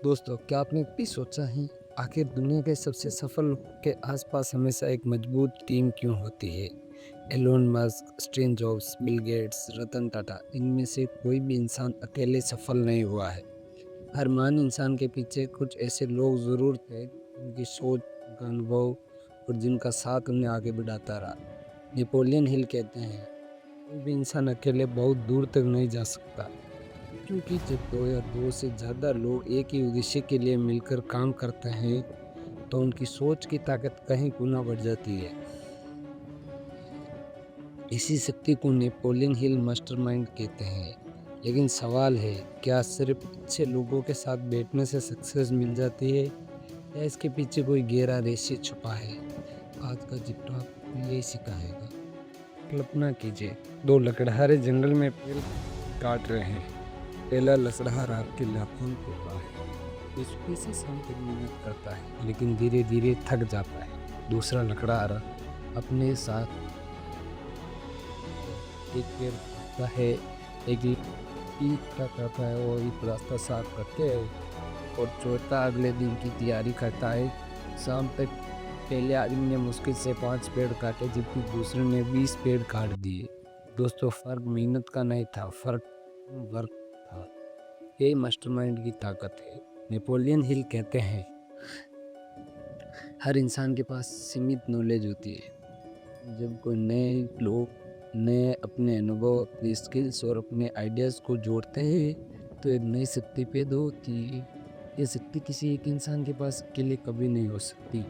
दोस्तों, क्या आपने कभी सोचा है आखिर दुनिया के सबसे सफल लोग के आसपास हमेशा एक मजबूत टीम क्यों होती है? Elon Musk, Steve Jobs, Bill Gates, Ratan Tata, इनमें से कोई भी इंसान अकेले सफल नहीं हुआ है। हर महान इंसान के पीछे कुछ ऐसे लोग ज़रूर थे जिनकी सोच, उनका अनुभव और जिनका साथ उन्हें आगे बढ़ाता रहा। नेपोलियन हिल कहते हैं, कोई भी इंसान अकेले बहुत दूर तक नहीं जा सकता, क्योंकि जब दो या दो से ज़्यादा लोग एक ही उद्देश्य के लिए मिलकर काम करते हैं तो उनकी सोच की ताकत कहीं गुना बढ़ जाती है। इसी शक्ति को नेपोलियन हिल मास्टरमाइंड कहते हैं। लेकिन सवाल है, क्या सिर्फ अच्छे लोगों के साथ बैठने से सक्सेस मिल जाती है या इसके पीछे कोई गहरा रहस्य छुपा है? आज का चित्र आपको यही सिखाएगा। कल्पना कीजिए, दो लकड़हारे जंगल में पेड़ काट रहे हैं। पहला लकड़हारा रात के लाखों तोड़ता है, इसमें से शाम तक मेहनत करता है, लेकिन धीरे धीरे थक जाता है। दूसरा लकड़हारा अपने साथ एक पेड़ काटता है, एक ईंट का करता है और एक रास्ता साफ करते हैं और चौथा अगले दिन की तैयारी करता है। शाम तक पहले आदमी ने मुश्किल से 5 पेड़ काटे, जबकि दूसरे ने 20 पेड़ काट दिए। दोस्तों, फर्क मेहनत का नहीं था, फर्क वर्क था। यही मास्टरमाइंड की ताकत है। नेपोलियन हिल कहते हैं, हर इंसान के पास सीमित नॉलेज होती है। जब कोई नए लोग नए अपने अनुभव, अपनी स्किल्स और अपने आइडियाज़ को जोड़ते हैं तो एक नई शक्ति पैदा होती है। ये शक्ति किसी एक इंसान के पास अकेले कभी नहीं हो सकती।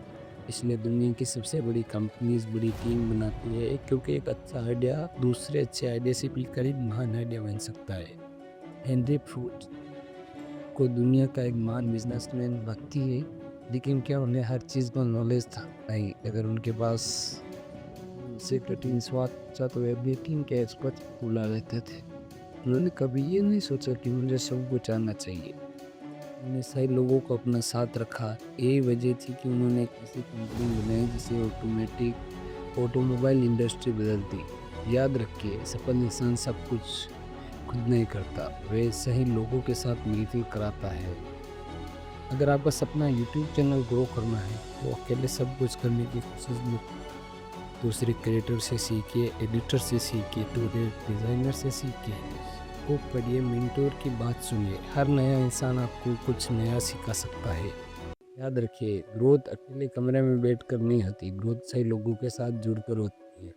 इसलिए दुनिया की सबसे बड़ी कंपनीज बड़ी टीम बनाती है, क्योंकि एक अच्छा आइडिया दूसरे अच्छे आइडिया से मिलकर एक महान आइडिया बन सकता है। हेनरी फूड को दुनिया का एक महान बिजनेसमैन लगती है, लेकिन क्या उन्हें हर चीज़ का नॉलेज था? नहीं। अगर उनके पास से कठिन स्वाद था तो वे बेकिंग के एक्सपर्ट बुला लेते थे। उन्होंने कभी ये नहीं सोचा कि मुझे सब कुछ आना चाहिए। उन्होंने सही लोगों को अपना साथ रखा। यही वजह थी कि उन्होंने एक ऐसी कंपनी बनाई जिसे ऑटोमोबाइल इंडस्ट्री बदल दी। याद रखिए, सफल इंसान सब कुछ खुद नहीं करता, वे सही लोगों के साथ मिलकर कराता है। अगर आपका सपना यूट्यूब चैनल ग्रो करना है तो अकेले सब कुछ करने की कोशिश मत। दूसरे क्रिएटर से सीखिए, एडिटर से सीखिए, डिज़ाइनर से सीखिए, बुक पढ़िए, मेंटोर की बात सुनिए। हर नया इंसान आपको कुछ नया सिखा सकता है। याद रखिए, ग्रोथ अकेले कमरे में बैठकर नहीं होती, ग्रोथ सही लोगों के साथ जुड़कर होती है।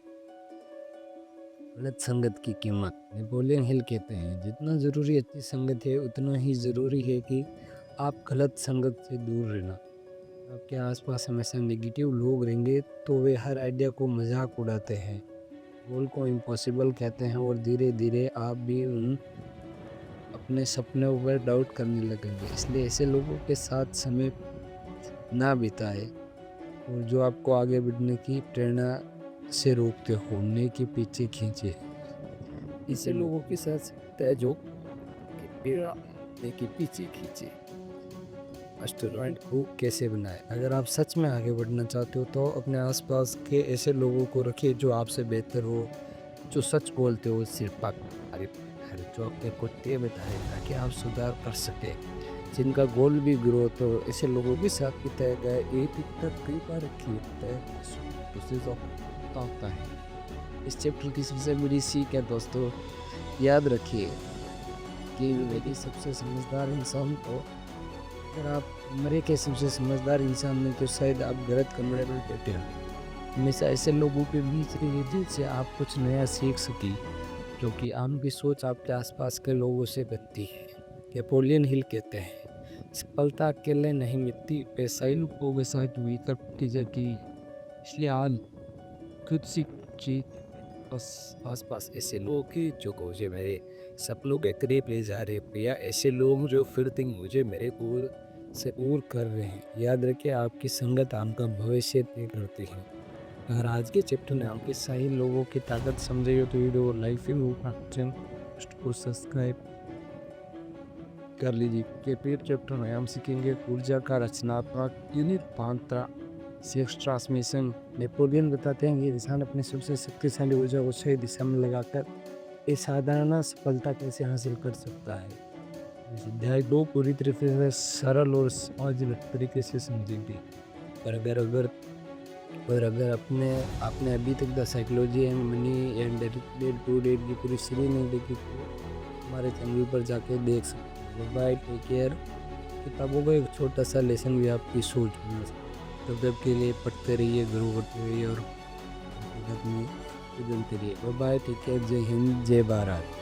गलत संगत की कीमत। नेपोलियन हिल कहते हैं, जितना ज़रूरी अच्छी संगत है उतना ही ज़रूरी है कि आप गलत संगत से दूर रहना। आपके आसपास हमेशा नेगेटिव लोग रहेंगे तो वे हर आइडिया को मजाक उड़ाते हैं, गोल को इम्पॉसिबल कहते हैं और धीरे धीरे आप भी उन अपने सपनों पर डाउट करने लगेंगे। इसलिए ऐसे लोगों के साथ समय ना बिताए और जो आपको आगे बढ़ने की प्रेरणा से रोकते हो, उन्हीं के पीछे खींचे। ऐसे लोगों के साथ तय जो के पीछे खींचे। मास्टरमाइंड को कैसे बनाएं? अगर आप सच में आगे बढ़ना चाहते हो तो अपने आसपास के ऐसे लोगों को रखिए जो आपसे बेहतर हो, जो सच बोलते हो, सिर्फ जो अपने को तय बताए ताकि आप सुधार कर सके, जिनका गोल भी ग्रोथ हो। ऐसे लोगों के साथ भी तय गए एक तक कई बार रखिए होता है। इस चैप्टर की सबसे बड़ी सीख है दोस्तों, याद रखिए कि मेरी सबसे समझदार इंसान को, अगर आप उम्र के सबसे समझदार इंसान में तो शायद आप गलत कमरे में बैठे हो। हमेशा ऐसे लोगों के बीच रहिए जिनसे आप कुछ नया सीख सकें, क्योंकि आपकी सोच आपके आसपास के लोगों से बनती है। नेपोलियन हिल कहते हैं, सफलता अकेले नहीं मिलती, पैसा लोगों के साथ मिलकर की जाती। इसलिए आज खुद से चीज बस आसपास ऐसे लोग हैं जो मुझे मेरे सपनों के करीब ले जा रहे हैं, या ऐसे लोग जो फिर मुझे मेरे गोल से दूर कर रहे हैं। याद रखिए, आपकी संगत आपका भविष्य तय करती है। अगर आज के चैप्टर में आपके सही लोगों की ताकत समझे तो वीडियो लाइफ को सब्सक्राइब कर लीजिए। के फिर चैप्टर में हम सीखेंगे ऊर्जा का रचनात्मक यूनिट पांत्रा सेक्स ट्रांसमिशन। नेपोलियन बताते हैं कि इंसान अपने सबसे शक्तिशाली ऊर्जा को सही दिशा में लगाकर असाधारण सफलता कैसे हासिल कर सकता है। इस अध्याय को पूरी तरीके से सरल और समझ तरीके से समझेंगे। पर अगर अपने आपने अभी तक the psychology and money and dead to date की पूरी सीरीज नहीं देखी तो हमारे चैनल पर जाके देख सकते हैं। Bye, take care. किताबों का एक छोटा सा लेसन भी आपकी सोच बना सकता है। तब तक के लिए पढ़ते रहिए, ग्रो करते रहिए और हकीकत में बदलते रहिए। Bye, take care. जय हिंद, जय भारत।